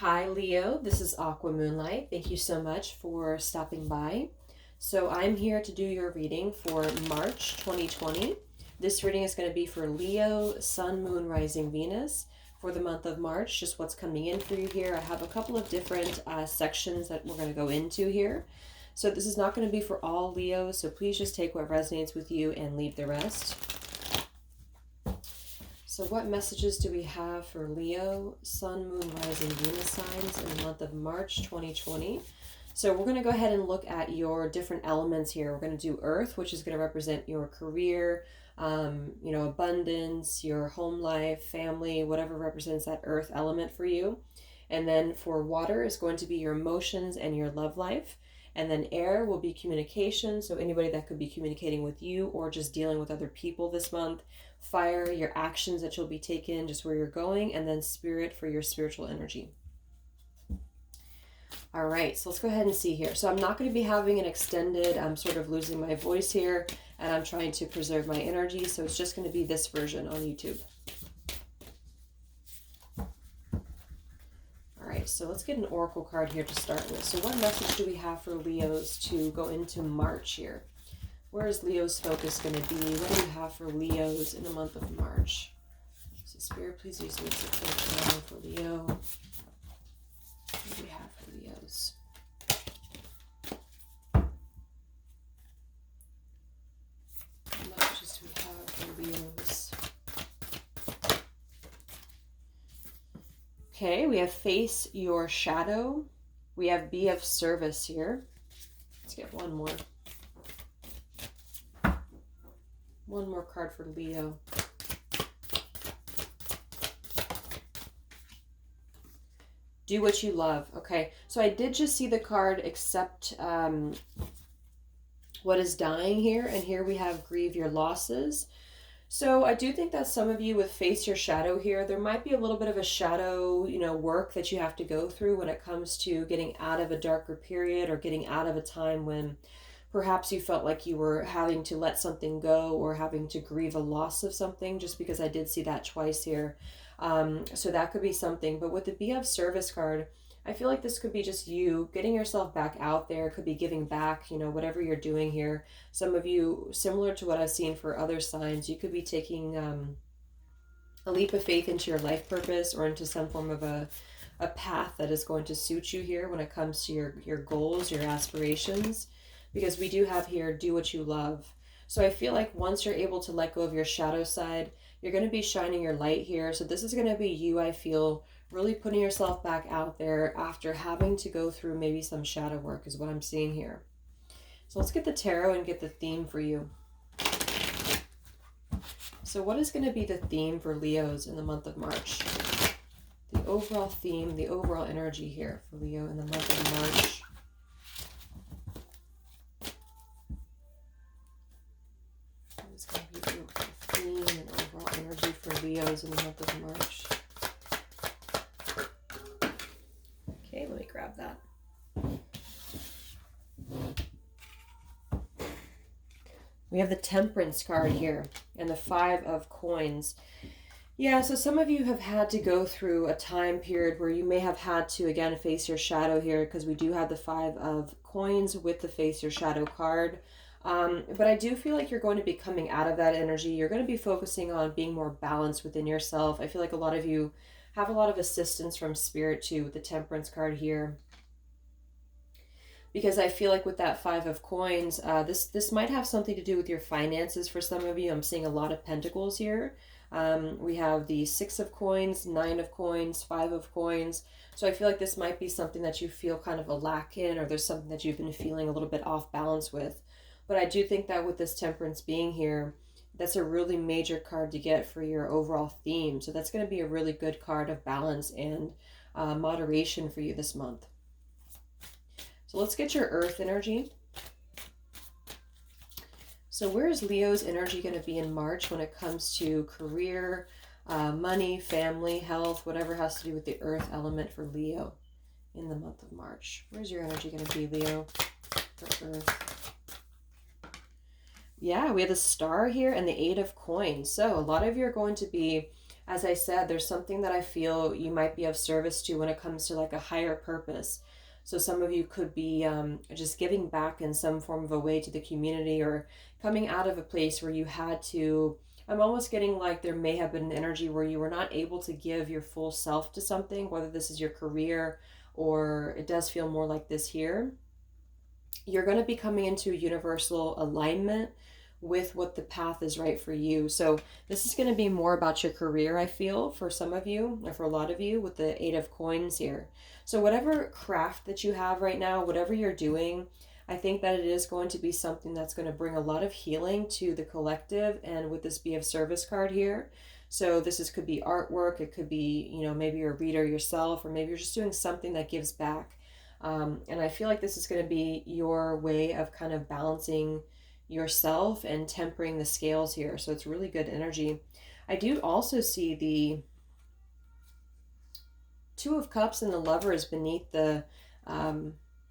Hi Leo, this is Aqua Moonlight. Thank you so much for stopping by. So I'm here to do your reading for March 2020. This reading is going to be for Leo, Sun, Moon, Rising, Venus for the month of March, just what's coming in for you here. I have a couple of different sections that we're going to go into here. So this is not going to be for all Leos, so please just take what resonates with you and leave the rest. So what messages do we have for Leo, Sun, Moon, Rising, Venus signs in the month of March 2020? So we're going to go ahead and look at your different elements here. We're going to do Earth, which is going to represent your career, abundance, your home life, family, whatever represents that Earth element for you. And then for Water is going to be your emotions and your love life. And then Air will be communication, so anybody that could be communicating with you or just dealing with other people this month. Fire, your actions that you'll be taking, just where you're going. And then Spirit for your spiritual energy. All right, so let's go ahead and see here. So I'm not going to be having an extended, I'm sort of losing my voice here, and I'm trying to preserve my energy, so it's just going to be this version on YouTube. All right, so let's get an oracle card here to start with. So what message do we have for Leos to go into March here? Where is Leo's focus going to be? What do we have for Leos in the month of March? So Spirit, please use me as a channel for Leo. What do we have for Leos? What messages do we have for Leos? Okay, we have Face Your Shadow. We have Be of Service here. Let's get one more. One more card for Leo. Do what you love. Okay, so I did just see the card Accept what is dying here. And here we have Grieve Your Losses. So I do think that some of you with Face Your Shadow here, there might be a little bit of a shadow, work that you have to go through when it comes to getting out of a darker period or getting out of a time when perhaps you felt like you were having to let something go or having to grieve a loss of something, just because I did see that twice here. So that could be something. But with the Be of Service card, I feel like this could be just you getting yourself back out there. It could be giving back, whatever you're doing here. Some of you, similar to what I've seen for other signs, you could be taking a leap of faith into your life purpose or into some form of a path that is going to suit you here when it comes to your goals, your aspirations. Because we do have here, do what you love. So I feel like once you're able to let go of your shadow side, you're going to be shining your light here. So this is going to be you, I feel, really putting yourself back out there after having to go through maybe some shadow work is what I'm seeing here. So let's get the tarot and get the theme for you. So what is going to be the theme for Leos in the month of March? The overall theme, the overall energy here for Leo in the month of March. And overall energy for Leos in the month of March. Okay, let me grab that. We have the Temperance card here and the Five of Coins. Yeah, so some of you have had to go through a time period where you may have had to, again, face your shadow here, because we do have the Five of Coins with the Face Your Shadow card. But I do feel like you're going to be coming out of that energy. You're going to be focusing on being more balanced within yourself. I feel like a lot of you have a lot of assistance from Spirit too with the Temperance card here. Because I feel like with that Five of Coins, this might have something to do with your finances for some of you. I'm seeing a lot of Pentacles here. We have the Six of Coins, Nine of Coins, Five of Coins. So I feel like this might be something that you feel kind of a lack in, or there's something that you've been feeling a little bit off balance with. But I do think that with this Temperance being here, that's a really major card to get for your overall theme. So that's going to be a really good card of balance and moderation for you this month. So let's get your Earth energy. So where is Leo's energy going to be in March when it comes to career, money, family, health, whatever has to do with the Earth element for Leo in the month of March? Where's your energy going to be, Leo, for Earth? Yeah, we have the Star here and the Eight of Coins. So a lot of you are going to be as I said, there's something that I feel you might be of service to when it comes to like a higher purpose. So some of you could be just giving back in some form of a way to the community, or coming out of a place where you had to. I'm almost getting like there may have been an energy where you were not able to give your full self to something, whether this is your career or it does feel more like this here. You're going to be coming into a universal alignment with what the path is right for you. So this is going to be more about your career, I feel, for some of you, or for a lot of you, with the Eight of Coins here. So whatever craft that you have right now, whatever you're doing, I think that it is going to be something that's going to bring a lot of healing to the collective, and with this Be of Service card here. So could be artwork, it could be, maybe you're a reader yourself, or maybe you're just doing something that gives back. And I feel like this is going to be your way of kind of balancing yourself and tempering the scales here. So it's really good energy. I do also see the Two of Cups and the Lovers beneath the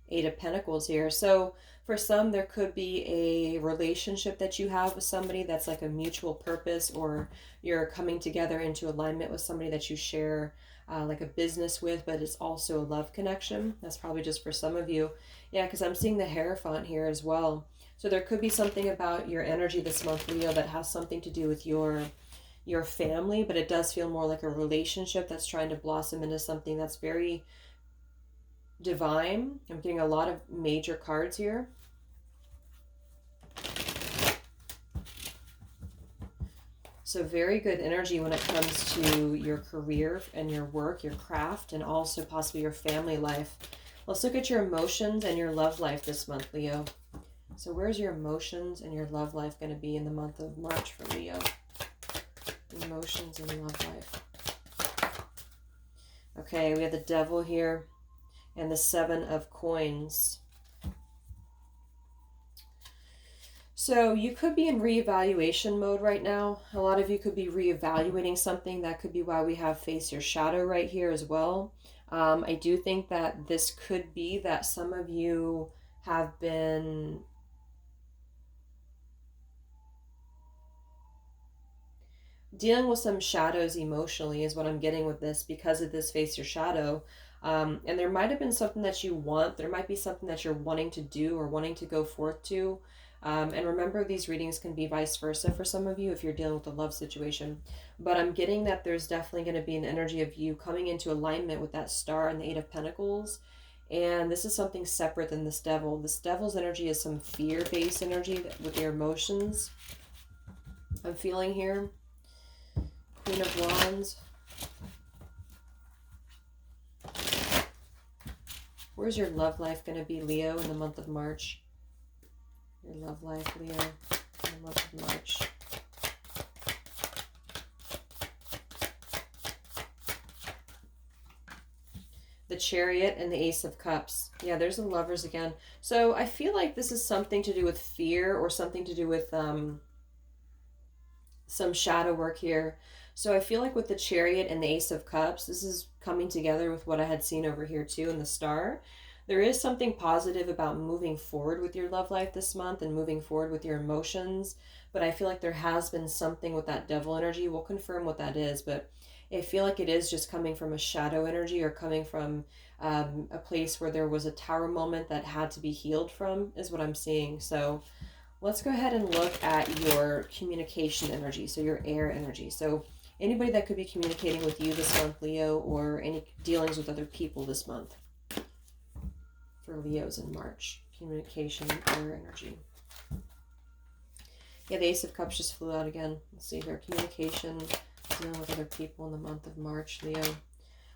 Eight of Pentacles here. So for some, there could be a relationship that you have with somebody that's like a mutual purpose, or you're coming together into alignment with somebody that you share like a business with, but it's also a love connection. That's probably just for some of you. Yeah, because I'm seeing the Hierophant here as well. So there could be something about your energy this month, Leo, that has something to do with your family, but it does feel more like a relationship that's trying to blossom into something that's very divine. I'm getting a lot of major cards here. So very good energy when it comes to your career and your work, your craft, and also possibly your family life. Let's look at your emotions and your love life this month, Leo. So where's your emotions and your love life going to be in the month of March for Leo? Emotions and love life. Okay, we have the Devil here and the Seven of Coins. So you could be in reevaluation mode right now. A lot of you could be reevaluating something. That could be why we have Face Your Shadow right here as well. I do think that this could be that some of you have been dealing with some shadows emotionally, is what I'm getting with this, because of this Face Your Shadow. And there might have been something that you want. There might be something that you're wanting to do or wanting to go forth to. And remember, these readings can be vice versa for some of you if you're dealing with a love situation. But I'm getting that there's definitely going to be an energy of you coming into alignment with that Star and the Eight of Pentacles. And this is something separate than this Devil. This Devil's energy is some fear-based energy with your emotions. I'm feeling here. Queen of Wands. Where's your love life going to be, Leo, in the month of March? Your love life, Leo, in the month of March. The Chariot and the Ace of Cups. Yeah, there's the Lovers again. So I feel like this is something to do with fear, or something to do with some shadow work here. So I feel like with the Chariot and the Ace of Cups, this is coming together with what I had seen over here too in the Star. There is something positive about moving forward with your love life this month and moving forward with your emotions. But I feel like there has been something with that Devil energy. We'll confirm what that is, but I feel like it is just coming from a shadow energy, or coming from a place where there was a tower moment that had to be healed from, is what I'm seeing. So let's go ahead and look at your communication energy, so your air energy. So anybody that could be communicating with you this month, Leo, or any dealings with other people this month for Leos in March. Communication, air energy. Yeah, the Ace of Cups just flew out again. Let's see here. Communication, dealing with other people in the month of March, Leo.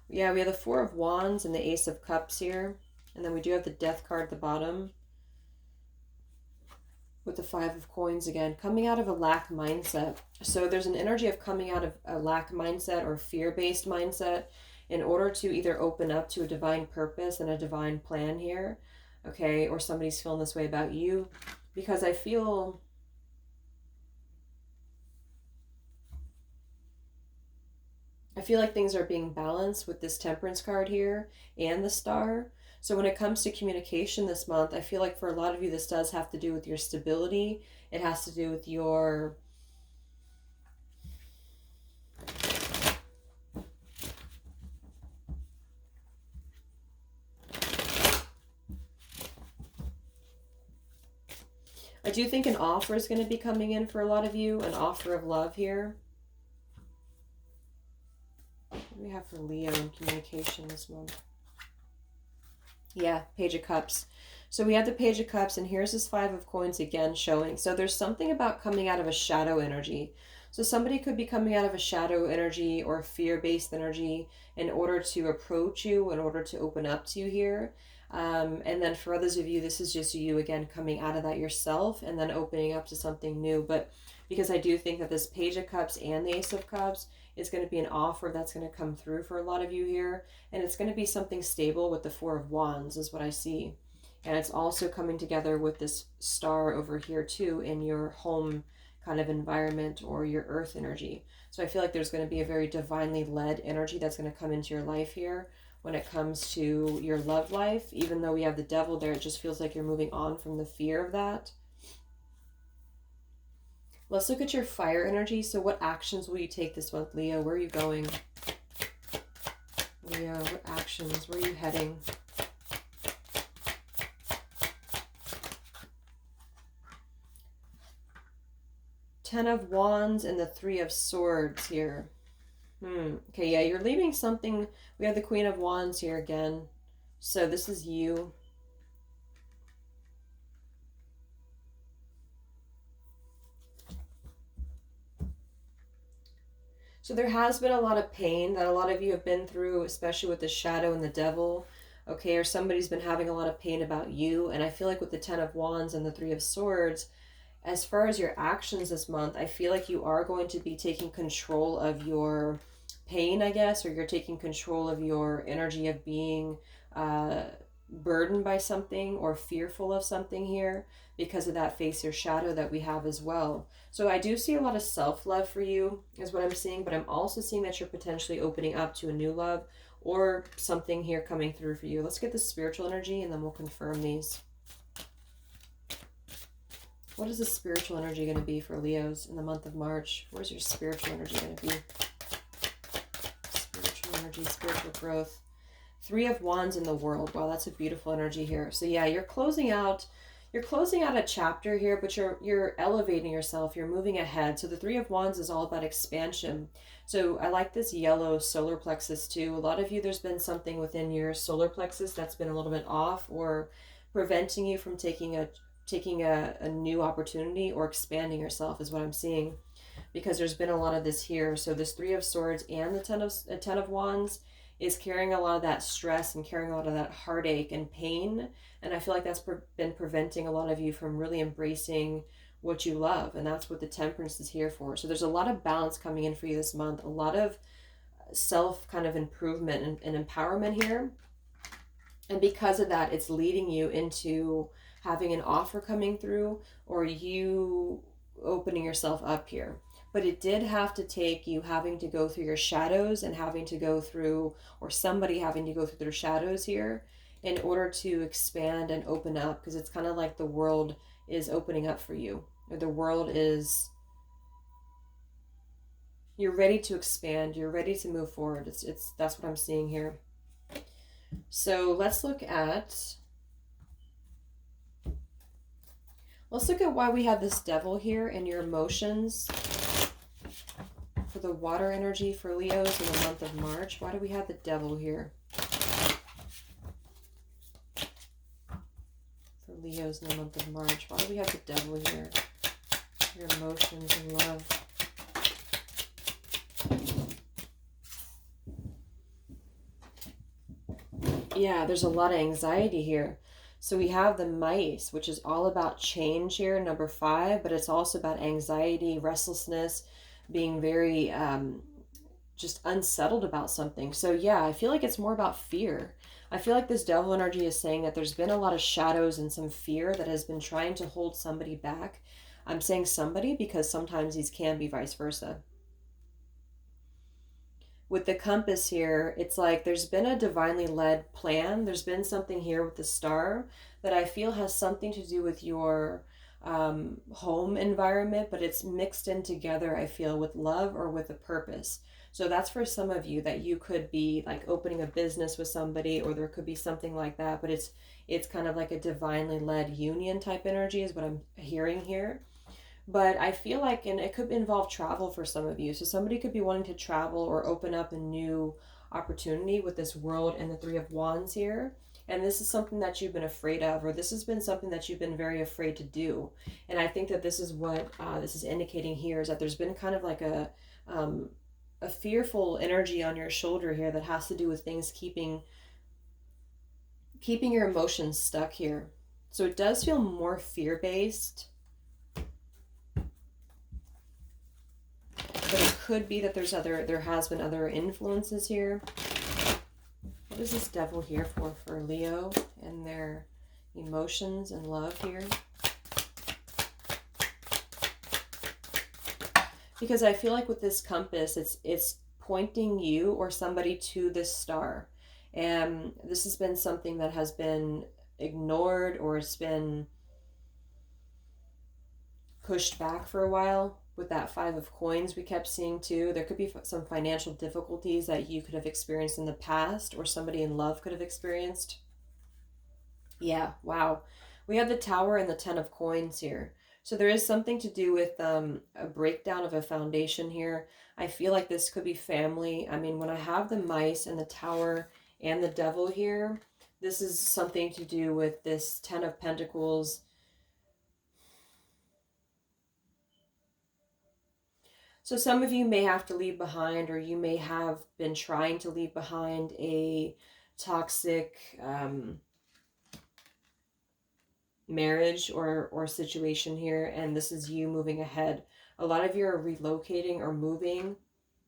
Yeah, we have the Four of Wands and the Ace of Cups here. And then we do have the Death card at the bottom, with the Five of Coins again, coming out of a lack mindset. So there's an energy of coming out of a lack mindset or fear-based mindset in order to either open up to a divine purpose and a divine plan here, okay? Or somebody's feeling this way about you, because I feel like things are being balanced with this Temperance card here and the Star. So when it comes to communication this month, I feel like for a lot of you, this does have to do with your stability. It has to do with your I do think an offer is going to be coming in for a lot of you, an offer of love here. What do we have for Leo in communication this month? Yeah, Page of Cups. So we have the Page of Cups, and here's this Five of Coins again showing. So there's something about coming out of a shadow energy. So somebody could be coming out of a shadow energy or fear-based energy in order to approach you, in order to open up to you here. And then for others of you, this is just you again coming out of that yourself and then opening up to something new. But because I do think that this Page of Cups and the Ace of Cups is going to be an offer that's going to come through for a lot of you here. And it's going to be something stable with the Four of Wands is what I see. And it's also coming together with this star over here too in your home kind of environment or your earth energy. So I feel like there's going to be a very divinely led energy that's going to come into your life here when it comes to your love life. Even though we have the devil there, it just feels like you're moving on from the fear of that. Let's look at your fire energy. So what actions will you take this month, Leo? Where are you going? Leo, what actions? Where are you heading? Ten of Wands and the Three of Swords here. Okay, yeah, you're leaving something. We have the Queen of Wands here again. So this is you. So there has been a lot of pain that a lot of you have been through, especially with the shadow and the devil. Okay, or somebody's been having a lot of pain about you. And I feel like with the Ten of Wands and the Three of Swords, as far as your actions this month, I feel like you are going to be taking control of your pain, I guess, or you're taking control of your energy of being burdened by something or fearful of something here because of that face or shadow that we have as well. So I do see a lot of self-love for you is what I'm seeing, but I'm also seeing that you're potentially opening up to a new love or something here coming through for you. Let's get the spiritual energy and then we'll confirm these. What is the spiritual energy going to be for Leos in the month of March? Where's your spiritual energy going to be? Spiritual energy, spiritual growth. Three of Wands in the world. Wow, that's a beautiful energy here. So yeah, you're closing out a chapter here, but you're elevating yourself. You're moving ahead. So the Three of Wands is all about expansion. So I like this yellow solar plexus too. A lot of you, there's been something within your solar plexus that's been a little bit off or preventing you from taking a new opportunity or expanding yourself is what I'm seeing, because there's been a lot of this here. So this Three of Swords and the Ten of Wands is carrying a lot of that stress and carrying a lot of that heartache and pain. And I feel like that's been preventing a lot of you from really embracing what you love. And that's what the Temperance is here for. So there's a lot of balance coming in for you this month, a lot of self kind of improvement and empowerment here. And because of that, it's leading you into having an offer coming through or you opening yourself up here. But it did have to take you having to go through your shadows and having to go through, or somebody having to go through their shadows here in order to expand and open up, because it's kind of like the world is opening up for you, or the world is, you're ready to expand, you're ready to move forward. It's that's what I'm seeing here. So let's look at why we have this devil here in your emotions for the water energy for Leos in the month of March. Why do we have the devil here for Leos in the month of March? Why do we have the devil here? Your emotions and love. Yeah, there's a lot of anxiety here. So we have the mice, which is all about change here, number 5, but it's also about anxiety, restlessness, being very just unsettled about something. So yeah, I feel like it's more about fear. I feel like this devil energy is saying that there's been a lot of shadows and some fear that has been trying to hold somebody back. I'm saying somebody because sometimes these can be vice versa. With the compass here, it's like there's been a divinely led plan. There's been something here with the star that I feel has something to do with your home environment, but it's mixed in together, I feel, with love or with a purpose. So that's for some of you, that you could be like opening a business with somebody, or there could be something like that, but it's kind of like a divinely led union type energy is what I'm hearing here. But I feel like, and it could involve travel for some of you. So somebody could be wanting to travel or open up a new opportunity with this world and the Three of Wands here. And this is something that you've been afraid of, or this has been something that you've been very afraid to do. And I think that this is what this is indicating here, is that there's been kind of like um, a fearful energy on your shoulder here that has to do with things keeping your emotions stuck here. So it does feel more fear based. But it could be that there has been other influences here. What is this devil here for Leo and their emotions and love here? Because I feel like with this compass, it's pointing you or somebody to this star. And this has been something that has been ignored, or it's been pushed back for a while. With that Five of Coins we kept seeing too, there could be some financial difficulties that you could have experienced in the past, or somebody in love could have experienced. Yeah, wow. We have the Tower and the Ten of Coins here. So there is something to do with a breakdown of a foundation here. I feel like this could be family. I mean, when I have the mice and the Tower and the Devil here, this is something to do with this Ten of Pentacles. So some of you may have to leave behind, or you may have been trying to leave behind a toxic marriage or situation here, and this is you moving ahead. A lot of you are relocating or moving,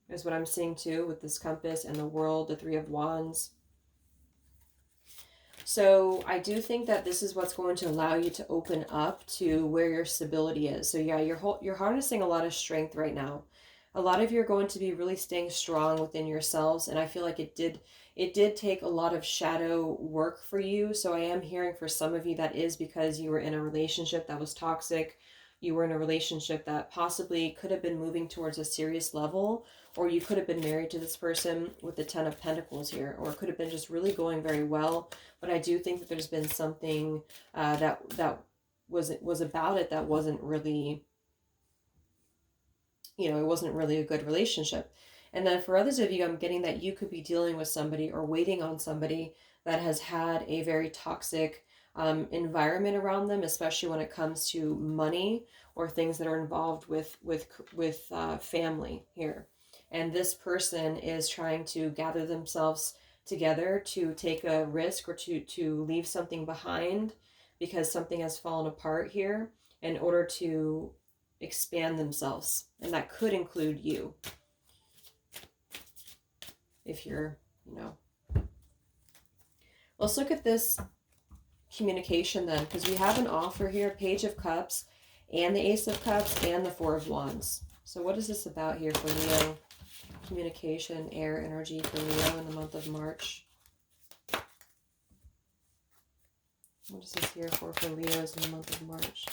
is what I'm seeing too, with this compass and the world, the Three of Wands. So I do think that this is what's going to allow you to open up to where your stability is. So yeah, you're harnessing a lot of strength right now. A lot of you are going to be really staying strong within yourselves, and I feel like it did take a lot of shadow work for you. So I am hearing for some of you that is because you were in a relationship that was toxic. You were in a relationship that possibly could have been moving towards a serious level, or you could have been married to this person with the Ten of Pentacles here, or it could have been just really going very well. But I do think that there's been something that was about it that wasn't really, it wasn't really a good relationship. And then for others of you, I'm getting that you could be dealing with somebody or waiting on somebody that has had a very toxic environment around them, especially when it comes to money or things that are involved with family here. And this person is trying to gather themselves together to take a risk, or to leave something behind because something has fallen apart here, in order to expand themselves. And that could include you, if you're, Let's look at this communication then, because we have an offer here, Page of Cups and the Ace of Cups and the Four of Wands. So what is this about here for Leo? Communication, air energy for Leo in the month of March. What is this here for Leos in the month of March?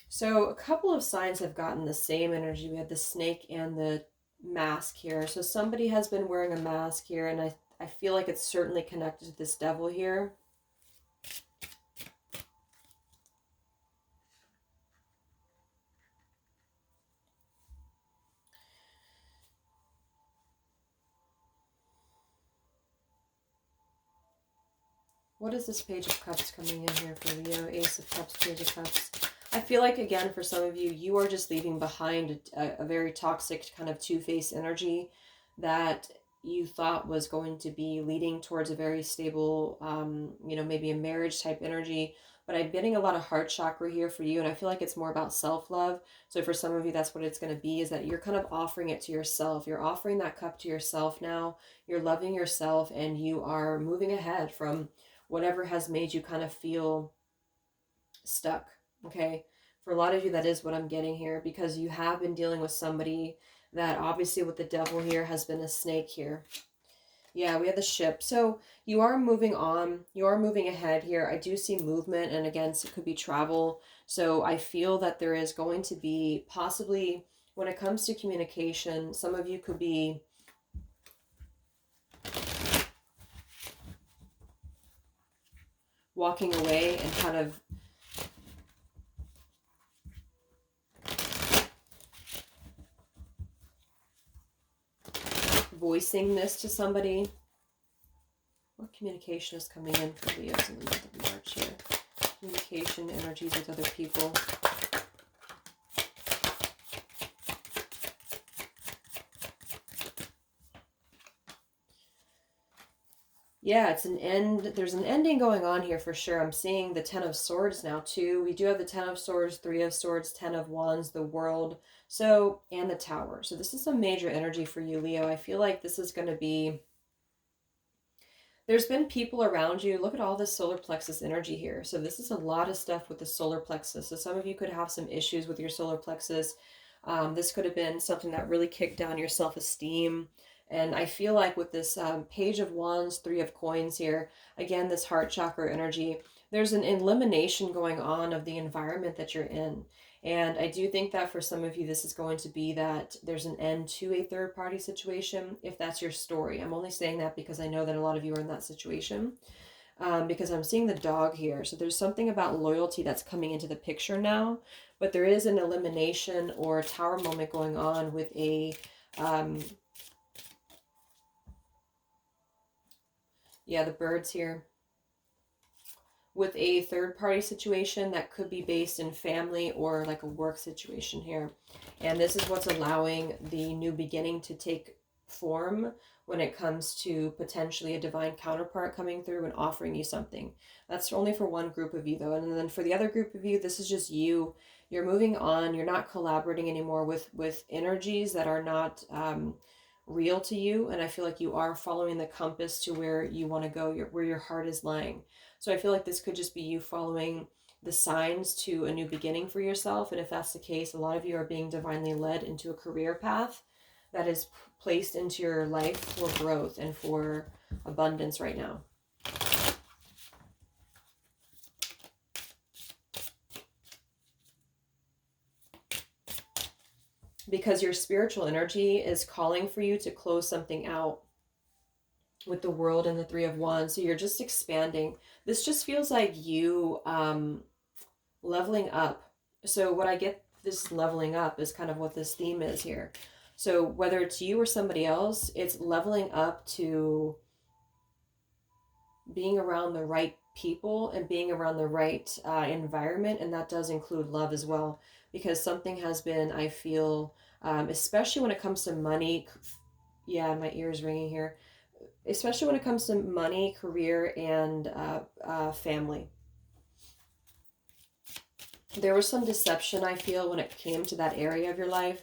So a couple of signs have gotten the same energy. We have the snake and the mask here. So somebody has been wearing a mask here, and I feel like it's certainly connected to this devil here. What is this Page of Cups coming in here for Leo? Ace of Cups, Page of Cups. I feel like, again, for some of you, you are just leaving behind a very toxic kind of two-faced energy that you thought was going to be leading towards a very stable, maybe a marriage type energy. But I'm getting a lot of heart chakra here for you, and I feel like it's more about self-love. So for some of you, that's what it's going to be, is that you're kind of offering it to yourself. You're offering that cup to yourself now. You're loving yourself, and you are moving ahead from whatever has made you kind of feel stuck. Okay, for a lot of you, that is what I'm getting here, because you have been dealing with somebody that obviously with the devil here has been a snake here. Yeah, we have the ship. So you are moving on. You are moving ahead here. I do see movement, and again, so it could be travel. So I feel that there is going to be possibly, when it comes to communication, some of you could be walking away and kind of voicing this to somebody. What communication is coming in for Leos in the month of March here? Communication energies with other people. Yeah, it's an end. There's an ending going on here for sure. I'm seeing the Ten of Swords now too. We do have the Ten of Swords, Three of Swords, Ten of Wands, the World. So, and the Tower. So this is a major energy for you, Leo. I feel like this is going to be, there's been people around you. Look at all this solar plexus energy here. So this is a lot of stuff with the solar plexus. So some of you could have some issues with your solar plexus. This could have been something that really kicked down your self-esteem. And I feel like with this Page of Wands, Three of Coins here, again, this heart chakra energy, there's an elimination going on of the environment that you're in. And I do think that for some of you, this is going to be that there's an end to a third party situation, if that's your story. I'm only saying that because I know that a lot of you are in that situation. Because I'm seeing the dog here. So there's something about loyalty that's coming into the picture now. But there is an elimination or a tower moment going on with a... yeah, the birds here. With a third party situation that could be based in family or like a work situation here. And this is what's allowing the new beginning to take form when it comes to potentially a divine counterpart coming through and offering you something. That's only for one group of you though. And then for the other group of you, this is just you. You're moving on. You're not collaborating anymore with energies that are not real to you. And I feel like you are following the compass to where you want to go, where your heart is lying. So I feel like this could just be you following the signs to a new beginning for yourself. And if that's the case, a lot of you are being divinely led into a career path that is placed into your life for growth and for abundance right now. Because your spiritual energy is calling for you to close something out with the World and the Three of Wands. So you're just expanding. This just feels like you leveling up. So what I get this leveling up is kind of what this theme is here. So whether it's you or somebody else, it's leveling up to being around the right people and being around the right environment. And that does include love as well, because something has been, I feel, especially when it comes to money. Yeah, my ear's ringing here. Especially when it comes to money, career, and family. There was some deception, I feel, when it came to that area of your life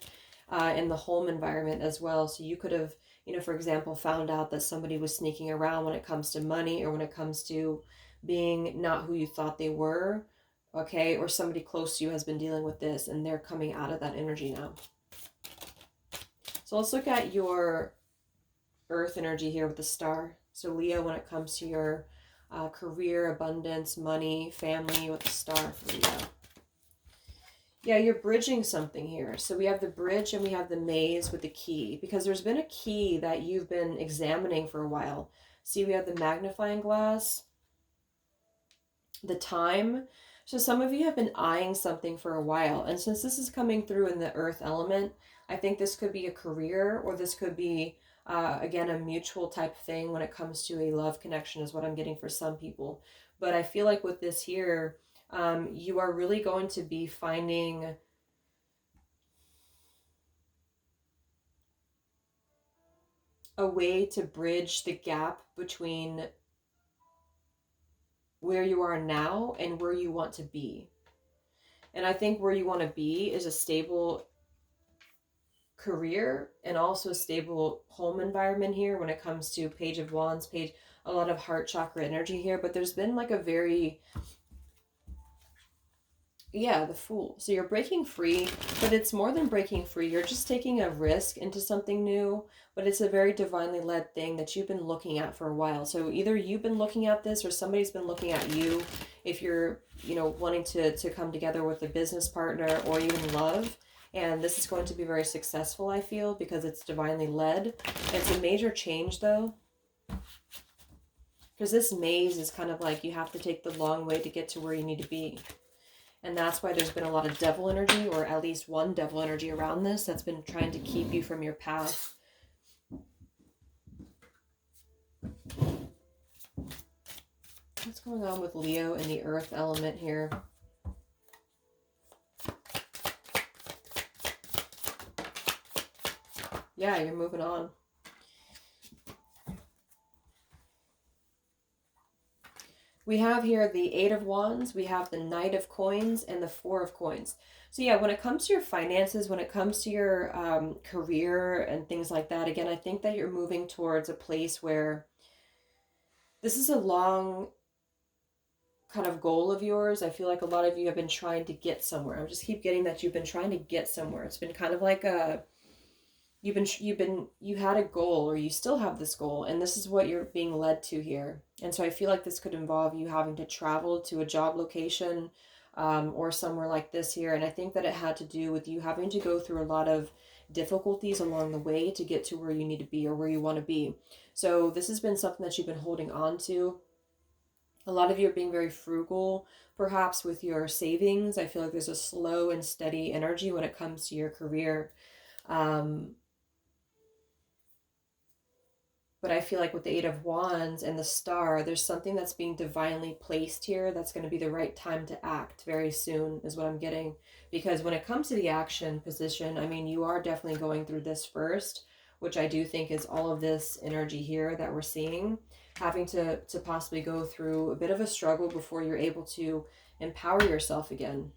and the home environment as well. So you could have, for example, found out that somebody was sneaking around when it comes to money or when it comes to being not who you thought they were, okay? Or somebody close to you has been dealing with this and they're coming out of that energy now. So let's look at your earth energy here with the star. So Leo, when it comes to your career, abundance, money, family, with the star for Leo. Yeah, you're bridging something here. So we have the bridge and we have the maze with the key, because there's been a key that you've been examining for a while. See, we have the magnifying glass, the time. So some of you have been eyeing something for a while. And since this is coming through in the earth element, I think this could be a career, or this could be, again, a mutual type thing when it comes to a love connection is what I'm getting for some people. But I feel like with this here, you are really going to be finding a way to bridge the gap between where you are now and where you want to be. And I think where you want to be is a stable career and also a stable home environment here when it comes to Page of Wands, a lot of heart chakra energy here. But there's been like a very Yeah, the Fool. So you're breaking free, but it's more than breaking free. You're just taking a risk into something new, but it's a very divinely led thing that you've been looking at for a while. So either you've been looking at this or somebody's been looking at you if you're, wanting to come together with a business partner or even love. And this is going to be very successful, I feel, because it's divinely led. It's a major change though, because this maze is kind of like you have to take the long way to get to where you need to be. And that's why there's been a lot of devil energy, or at least one devil energy around this that's been trying to keep you from your path. What's going on with Leo and the earth element here? Yeah, you're moving on. We have here the Eight of Wands, we have the Knight of Coins, and the Four of Coins. So yeah, when it comes to your finances, when it comes to your career and things like that, again, I think that you're moving towards a place where this is a long kind of goal of yours. I feel like a lot of you have been trying to get somewhere. I just keep getting that you've been trying to get somewhere. It's been kind of like you had a goal, or you still have this goal, and this is what you're being led to here. And so I feel like this could involve you having to travel to a job location, or somewhere like this here. And I think that it had to do with you having to go through a lot of difficulties along the way to get to where you need to be or where you want to be. So this has been something that you've been holding on to. A lot of you are being very frugal, perhaps with your savings. I feel like there's a slow and steady energy when it comes to your career. Um, But I feel like with the Eight of Wands and the Star, there's something that's being divinely placed here that's going to be the right time to act very soon, is what I'm getting. Because when it comes to the action position, I mean, you are definitely going through this first, which I do think is all of this energy here that we're seeing, having to possibly go through a bit of a struggle before you're able to empower yourself again.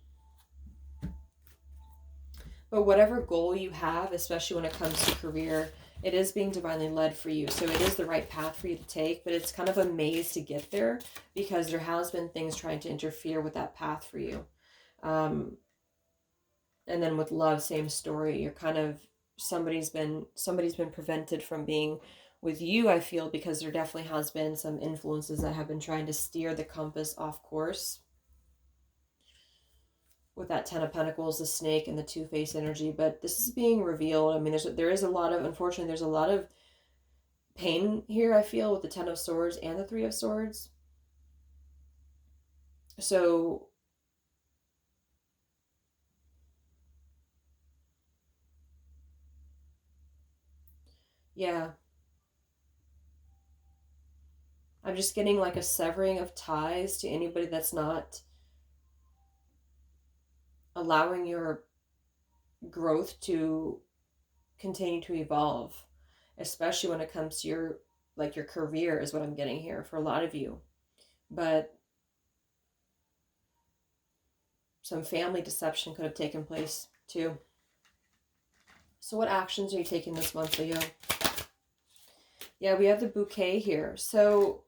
But whatever goal you have, especially when it comes to career, it is being divinely led for you. So it is the right path for you to take, but it's kind of a maze to get there because there has been things trying to interfere with that path for you. Um, and then with love, same story. You're kind of somebody's been prevented from being with you, I feel, because there definitely has been some influences that have been trying to steer the compass off course with that Ten of Pentacles, the snake, and the Two-Face energy. But this is being revealed. I mean, there is a lot of, unfortunately, there's a lot of pain here, I feel, with the Ten of Swords and the Three of Swords. So yeah, I'm just getting like a severing of ties to anybody that's not allowing your growth to continue to evolve, especially when it comes to your career, is what I'm getting here for a lot of you. But some family deception could have taken place too. So what actions are you taking this month, Leo? Yeah, we have the bouquet here. So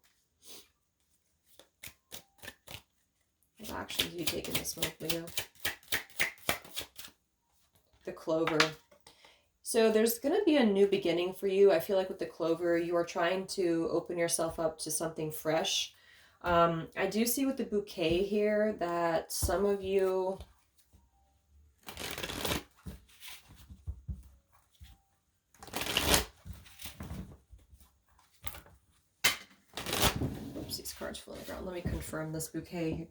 what actions are you taking this month, Leo? The Clover. So there's going to be a new beginning for you. I feel like with the Clover, you are trying to open yourself up to something fresh. I do see with the bouquet here that some of you... Oops, these cards floating around. Let me confirm this bouquet.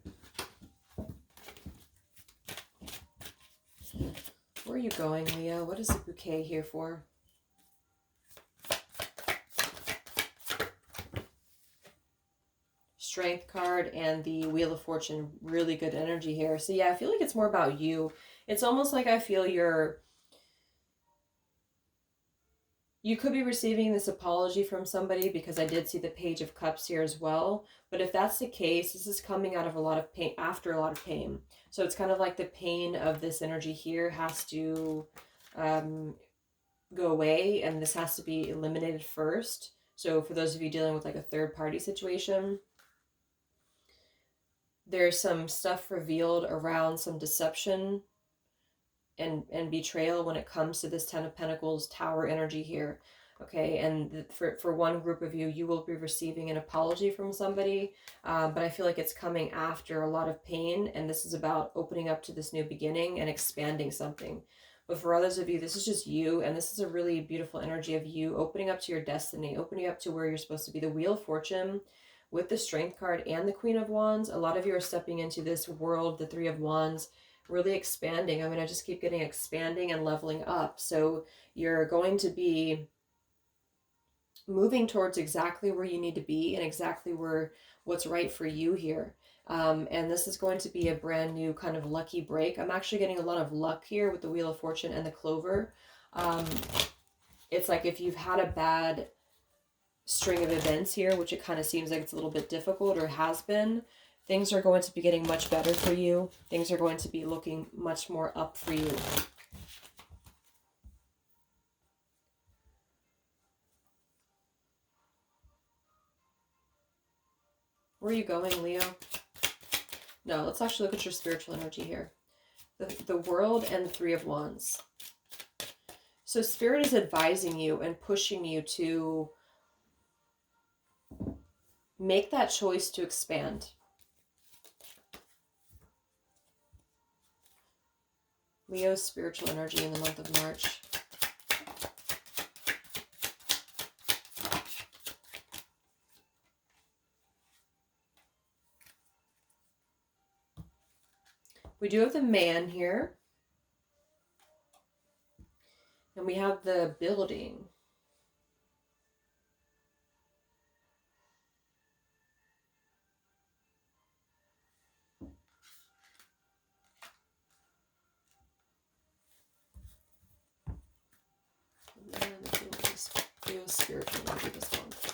Where are you going, Leo? What is the bouquet here for? Strength card and the Wheel of Fortune. Really good energy here. So yeah, I feel like it's more about you. It's almost like I feel you could be receiving this apology from somebody, because I did see the Page of Cups here as well. But if that's the case, this is coming out of a lot of pain, after a lot of pain. So it's kind of like the pain of this energy here has to go away, and this has to be eliminated first. So for those of you dealing with like a third party situation, there's some stuff revealed around some deception and betrayal when it comes to this Ten of Pentacles Tower energy here. Okay, and for one group of you, you will be receiving an apology from somebody, but I feel like it's coming after a lot of pain, and this is about opening up to this new beginning and expanding something. But for others of you, this is just you, and this is a really beautiful energy of you opening up to your destiny, opening up to where you're supposed to be. The Wheel of Fortune with the Strength card and the Queen of Wands, a lot of you are stepping into this world, the Three of Wands, really expanding. I mean, I just keep getting expanding and leveling up. So you're going to be moving towards exactly where you need to be and exactly what's right for you here. And this is going to be a brand new kind of lucky break. I'm actually getting a lot of luck here with the Wheel of Fortune and the Clover. It's like if you've had a bad string of events here, which it kind of seems like it's a little bit difficult or has been, things are going to be getting much better for you. Things are going to be looking much more up for you. Where are you going, Leo? No, let's actually look at your spiritual energy here. The World and the Three of Wands. So Spirit is advising you and pushing you to make that choice to expand. Leo's spiritual energy in the month of March. We do have the Man here. And we have the Building. Leo's spiritual energy this month.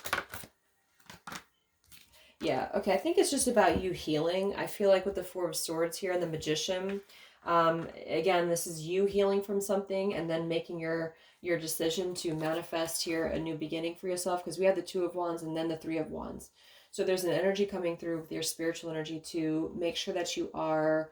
Yeah, okay, I think it's just about you healing. I feel like with the Four of Swords here and the Magician, again, this is you healing from something and then making your decision to manifest here a new beginning for yourself, because we have the Two of Wands and then the Three of Wands. So there's an energy coming through with your spiritual energy to make sure that you are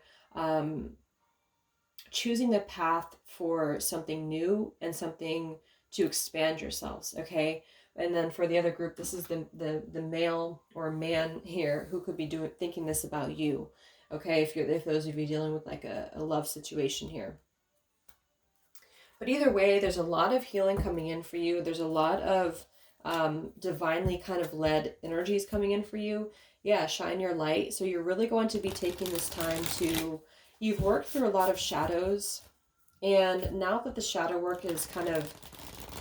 choosing the path for something new and something to expand yourselves, okay? And then for the other group, this is the male or man here who could be thinking this about you, okay? If those of you dealing with like a love situation here. But either way, there's a lot of healing coming in for you. There's a lot of divinely kind of led energies coming in for you. Yeah, shine your light. So you're really going to be taking this time to, you've worked through a lot of shadows, and now that the shadow work is kind of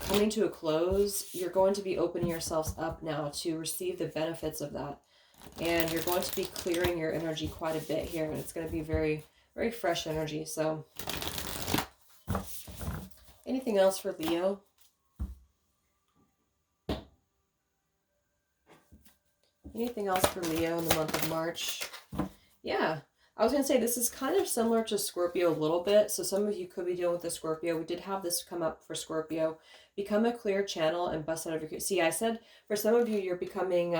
coming to a close, you're going to be opening yourselves up now to receive the benefits of that. And you're going to be clearing your energy quite a bit here, and it's going to be very, very fresh energy. So anything else for Leo? Anything else for Leo in the month of March? Yeah, I was going to say this is kind of similar to Scorpio a little bit. So some of you could be dealing with the Scorpio. We did have this come up for Scorpio. Become a clear channel and bust out of your... See, I said for some of you, you're becoming,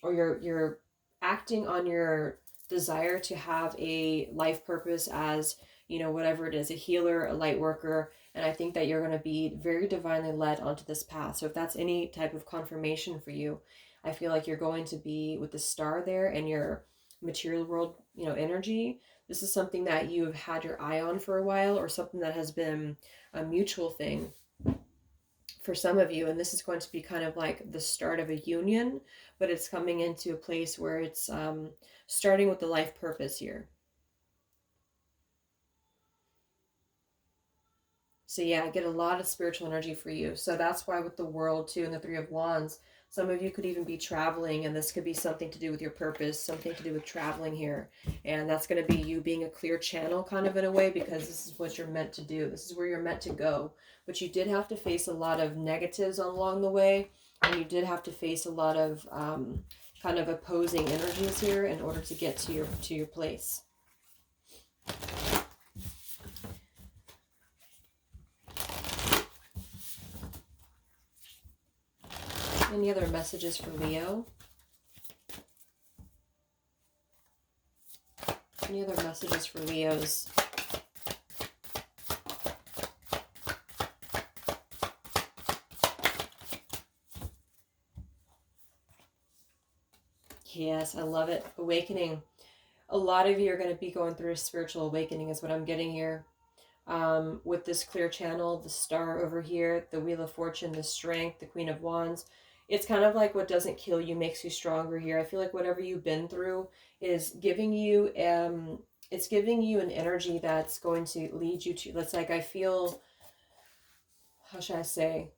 or you're acting on your desire to have a life purpose as, you know, whatever it is, a healer, a light worker. And I think that you're going to be very divinely led onto this path. So if that's any type of confirmation for you, I feel like you're going to be with the star there and your material world, you know, energy. This is something that you've had your eye on for a while, or something that has been a mutual thing for some of you. And this is going to be kind of like the start of a union, but it's coming into a place where it's starting with the life purpose here. So yeah, I get a lot of spiritual energy for you. So that's why with the World too and the Three of Wands, some of you could even be traveling, and this could be something to do with your purpose, something to do with traveling here. And that's going to be you being a clear channel kind of in a way, because this is what you're meant to do. This is where you're meant to go. But you did have to face a lot of negatives along the way, and you did have to face a lot of kind of opposing energies here in order to get to your place. Any other messages for Leo? Any other messages for Leos? Yes, I love it. Awakening. A lot of you are going to be going through a spiritual awakening is what I'm getting here. With this clear channel, the star over here, the Wheel of Fortune, the Strength, the Queen of Wands. It's kind of like what doesn't kill you makes you stronger here. I feel like whatever you've been through is giving you, it's giving you an energy that's going to lead you to, that's like, I feel, how should I say?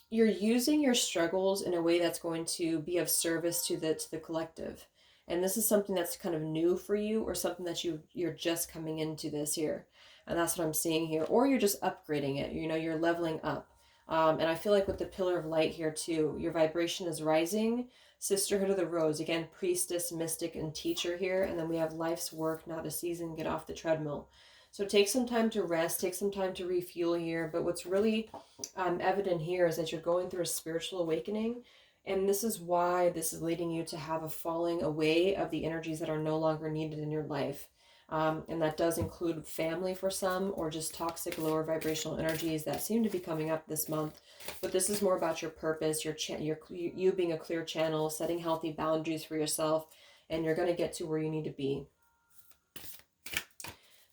You're using your struggles in a way that's going to be of service to the collective. And this is something that's kind of new for you, or something that you're just coming into this here. And that's what I'm seeing here. Or you're just upgrading it. You know, you're leveling up. And I feel like with the Pillar of Light here too, your vibration is rising. Sisterhood of the Rose, again, priestess, mystic, and teacher here. And then we have life's work, not a season, get off the treadmill. So take some time to rest, take some time to refuel here. But what's really evident here is that you're going through a spiritual awakening. And this is why this is leading you to have a falling away of the energies that are no longer needed in your life. And that does include family for some, or just toxic lower vibrational energies that seem to be coming up this month. But this is more about your purpose, you being a clear channel, setting healthy boundaries for yourself, and you're going to get to where you need to be.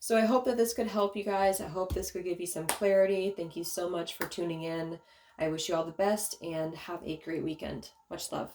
So I hope that this could help you guys. I hope this could give you some clarity. Thank you so much for tuning in. I wish you all the best and have a great weekend. Much love.